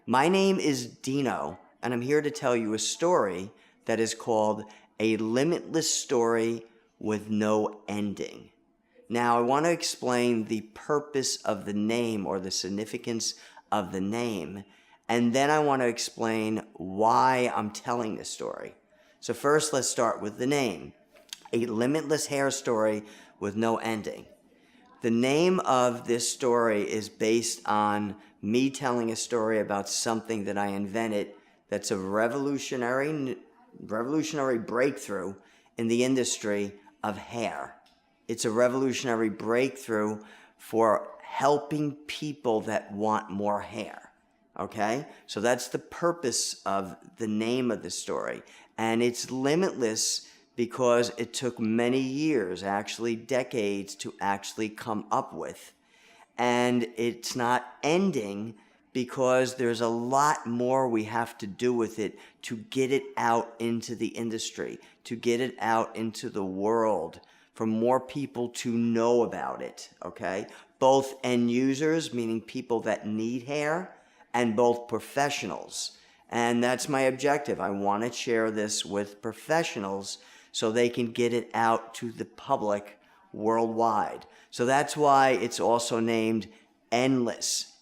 My name is Dino, and I'm here to tell you a story that is called A Limitless Story with No Ending. Now, I want to explain the purpose of the name or the significance of the name, and then I want to explain why I'm telling this story. So first, let's start with the name. A Limitless Hair Story with No Ending. The name of this story is based on me telling a story about something that I invented that's a revolutionary breakthrough in the industry of hair. It's a revolutionary breakthrough for helping people that want more hair. Okay? So that's the purpose of the name of the story. And it's limitless because it took many years, actually decades, to actually come up with. And it's not ending because there's a lot more we have to do with it to get it out into the industry, to get it out into the world, for more people to know about it, okay? Both end users, meaning people that need hair, and both professionals. And that's my objective. I want to share this with professionals so they can get it out to the public worldwide. So that's why it's also named Endless,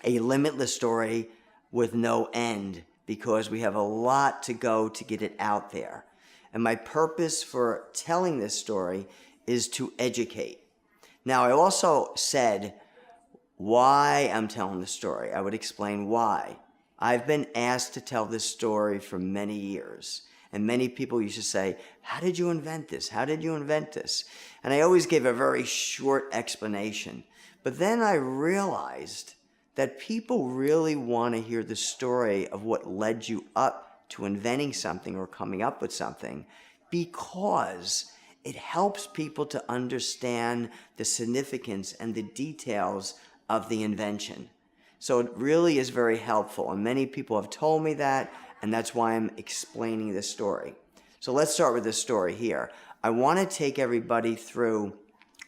a limitless story with no end, because we have a lot to go to get it out there. And my purpose for telling this story is to educate. Now, I also said why I'm telling the story. I would explain why. I've been asked to tell this story for many years. And many people used to say, how did you invent this? How did you invent this? And I always gave a very short explanation. But then I realized that people really want to hear the story of what led you up to inventing something or coming up with something, because it helps people to understand the significance and the details of the invention. So it really is very helpful, and many people have told me that, and that's why I'm explaining this story. So let's start with this story here. I want to take everybody through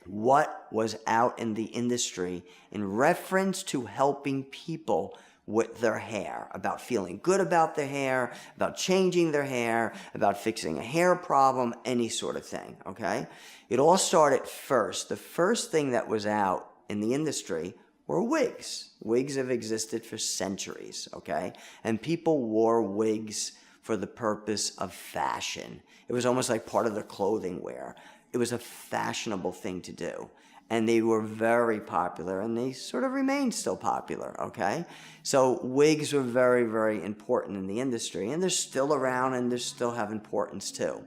what was out in the industry in reference to helping people with their hair, about feeling good about their hair, about changing their hair, about fixing a hair problem, any sort of thing, okay? It all started first. The first thing that was out in the industry were wigs. Wigs have existed for centuries, okay? And people wore wigs for the purpose of fashion. It was almost like part of their clothing wear. It was a fashionable thing to do. And they were very popular, and they sort of remain still popular, okay? So wigs were very, very important in the industry, and they're still around, and they still have importance too.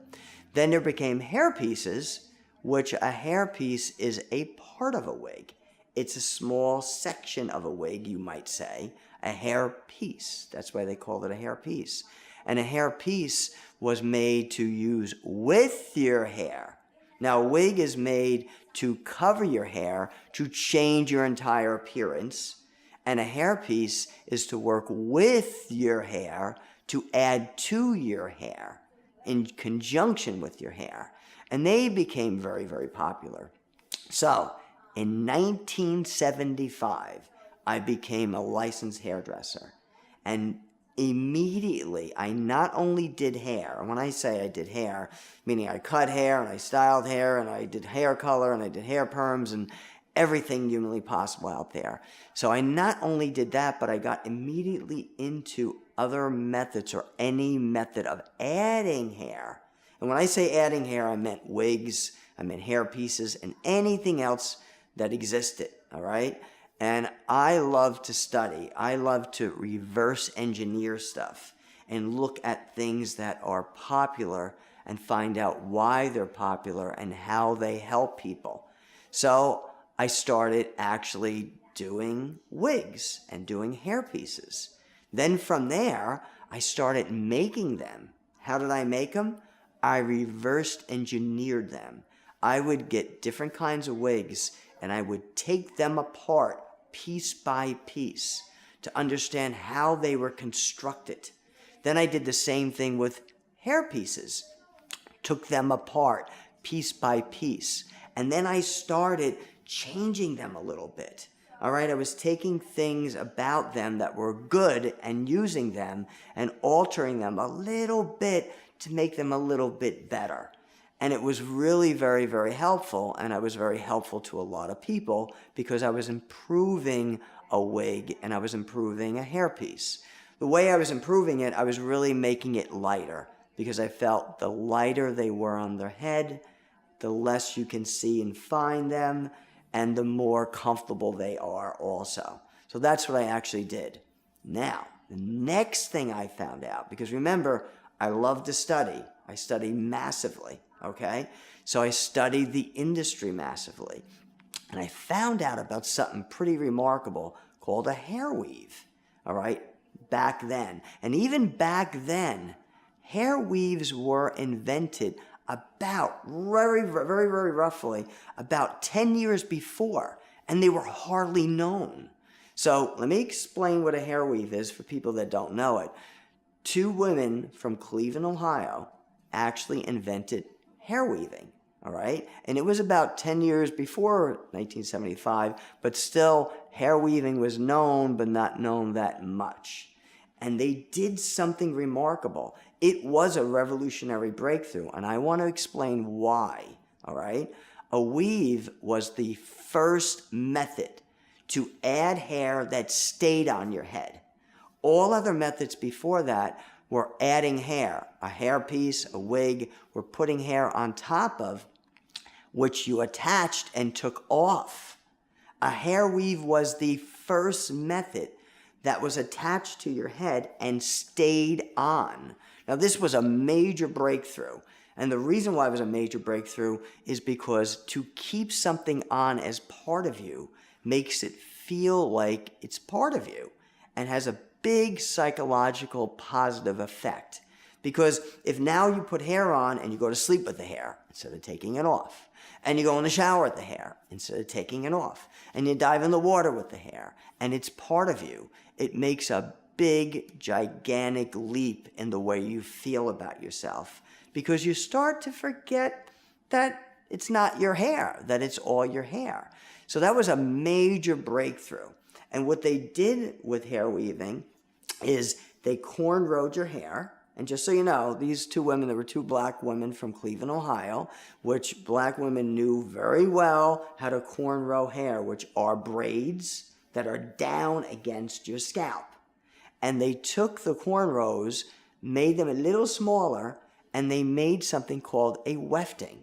Then there became hair pieces, which a hair piece is a part of a wig. It's a small section of a wig, you might say, a hair piece. That's why they called it a hair piece. And a hair piece was made to use with your hair. Now, a wig is made to cover your hair, to change your entire appearance. And a hair piece is to work with your hair, to add to your hair, in conjunction with your hair. And they became very, very popular. So, in 1975, I became a licensed hairdresser. And immediately, I not only did hair, and when I say I did hair, meaning I cut hair, and I styled hair, and I did hair color, and I did hair perms, and everything humanly possible out there. So I not only did that, but I got immediately into other methods, or any method of adding hair. And when I say adding hair, I meant wigs, I meant hair pieces, and anything else that existed, all right? And I love to study. I love to reverse engineer stuff and look at things that are popular and find out why they're popular and how they help people. So I started actually doing wigs and doing hair pieces. Then from there, I started making them. How did I make them? I reversed engineered them. I would get different kinds of wigs and I would take them apart piece by piece to understand how they were constructed. Then I did the same thing with hair pieces, took them apart piece by piece, and then I started changing them a little bit. All right, I was taking things about them that were good and using them and altering them a little bit to make them a little bit better. And it was really very, very helpful, and I was very helpful to a lot of people because I was improving a wig and I was improving a hairpiece. The way I was improving it, I was really making it lighter because I felt the lighter they were on their head, the less you can see and find them, and the more comfortable they are also. So that's what I actually did. Now, the next thing I found out, because remember, I love to study. I study massively, okay? So I studied the industry massively. And I found out about something pretty remarkable called a hair weave, all right, back then. And even back then, hair weaves were invented about very roughly about 10 years before, and they were hardly known. So let me explain what a hair weave is for people that don't know it. Two women from Cleveland, Ohio, actually invented hair weaving, all right? And it was about 10 years before 1975, but still hair weaving was known, but not known that much. And they did something remarkable. It was a revolutionary breakthrough, and I want to explain why, all right? A weave was the first method to add hair that stayed on your head. All other methods before that were adding hair, a hairpiece, a wig, were putting hair on top of which you attached and took off. A hair weave was the first method that was attached to your head and stayed on. Now, this was a major breakthrough. And the reason why it was a major breakthrough is because to keep something on as part of you makes it feel like it's part of you and has a big psychological positive effect. Because if now you put hair on and you go to sleep with the hair instead of taking it off, and you go in the shower with the hair instead of taking it off, and you dive in the water with the hair, and it's part of you, it makes a big, gigantic leap in the way you feel about yourself. Because you start to forget that it's not your hair, that it's all your hair. So that was a major breakthrough. And what they did with hair weaving is they cornrowed your hair. And just so you know, these two women, there were two black women from Cleveland, Ohio, which black women knew very well how to cornrow hair, which are braids that are down against your scalp. And they took the cornrows, made them a little smaller, and they made something called a wefting,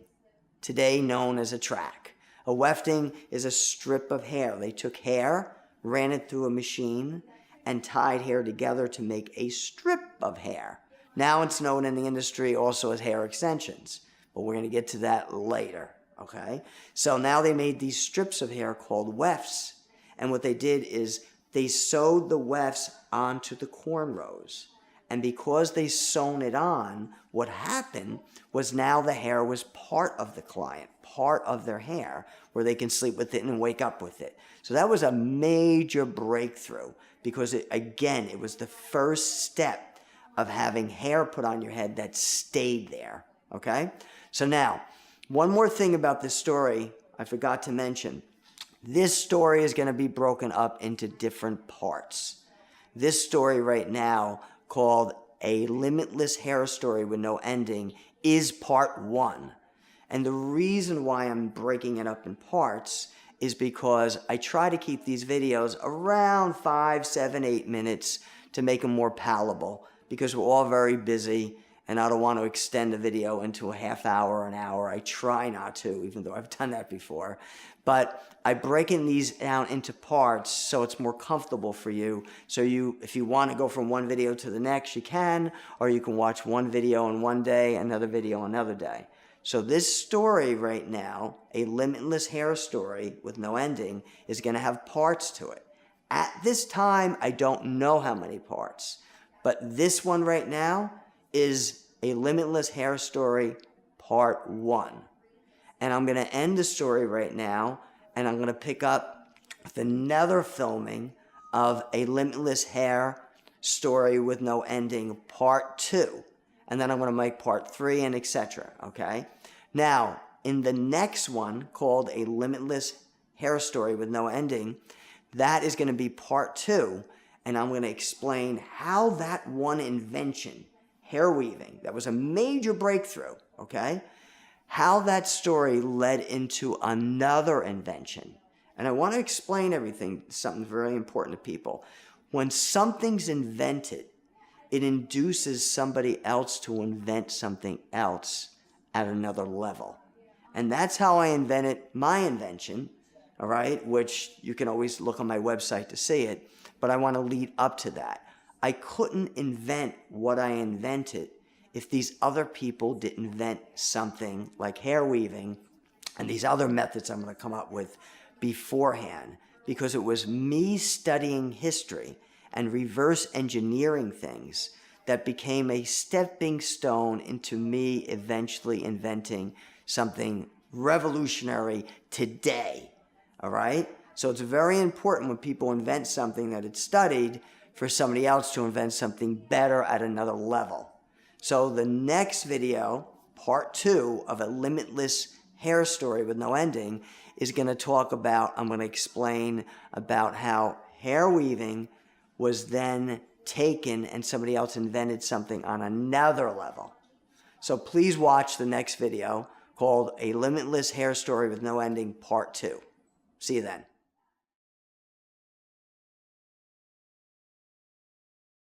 today known as a track. A wefting is a strip of hair. They took hair, ran it through a machine, and tied hair together to make a strip of hair. Now it's known in the industry also as hair extensions, but we're going to get to that later, okay? So now they made these strips of hair called wefts, and what they did is they sewed the wefts onto the cornrows. And because they sewn it on, what happened was now the hair was part of the client, part of their hair, where they can sleep with it and wake up with it. So that was a major breakthrough because, it was the first step of having hair put on your head that stayed there, okay? So now, one more thing about this story I forgot to mention. This story is going to be broken up into different parts. This story right now, called A Limitless Hair Story with No Ending, is part one. And the reason why I'm breaking it up in parts is because I try to keep these videos around 5, 7, 8 minutes to make them more palatable, because we're all very busy and I don't want to extend the video into a half hour, an hour. I try not to, even though I've done that before. But I'm breaking these down into parts so it's more comfortable for you. So if you want to go from one video to the next, you can, or you can watch one video in one day, another video another day. So this story right now, A Limitless Hair Story with No Ending, is going to have parts to it. At this time, I don't know how many parts, but this one right now is A Limitless Hair Story Part 1. And I'm going to end the story right now, and I'm going to pick up with another filming of A Limitless Hair Story with No Ending Part 2. And then I'm going to make Part 3 and etc. Okay? Now, in the next one, called A Limitless Hair Story with No Ending, That is going to be part 2, and I'm going to explain how that one invention, hair weaving, that was a major breakthrough, okay? How that story led into another invention. And I want to explain everything, something very important to people. When something's invented, it induces somebody else to invent something else at another level. And that's how I invented my invention, all right, which you can always look on my website to see it, but I want to lead up to that. I couldn't invent what I invented if these other people didn't invent something like hair weaving and these other methods I'm going to come up with beforehand, because it was me studying history and reverse engineering things that became a stepping stone into me eventually inventing something revolutionary today, all right? So it's very important when people invent something that it's studied for somebody else to invent something better at another level. So the next video, part 2 of a limitless hair story with no ending, is going to talk about, I'm going to explain about how hair weaving was then taken and somebody else invented something on another level. So please watch the next video called A Limitless Hair Story with No Ending, part 2. See you then.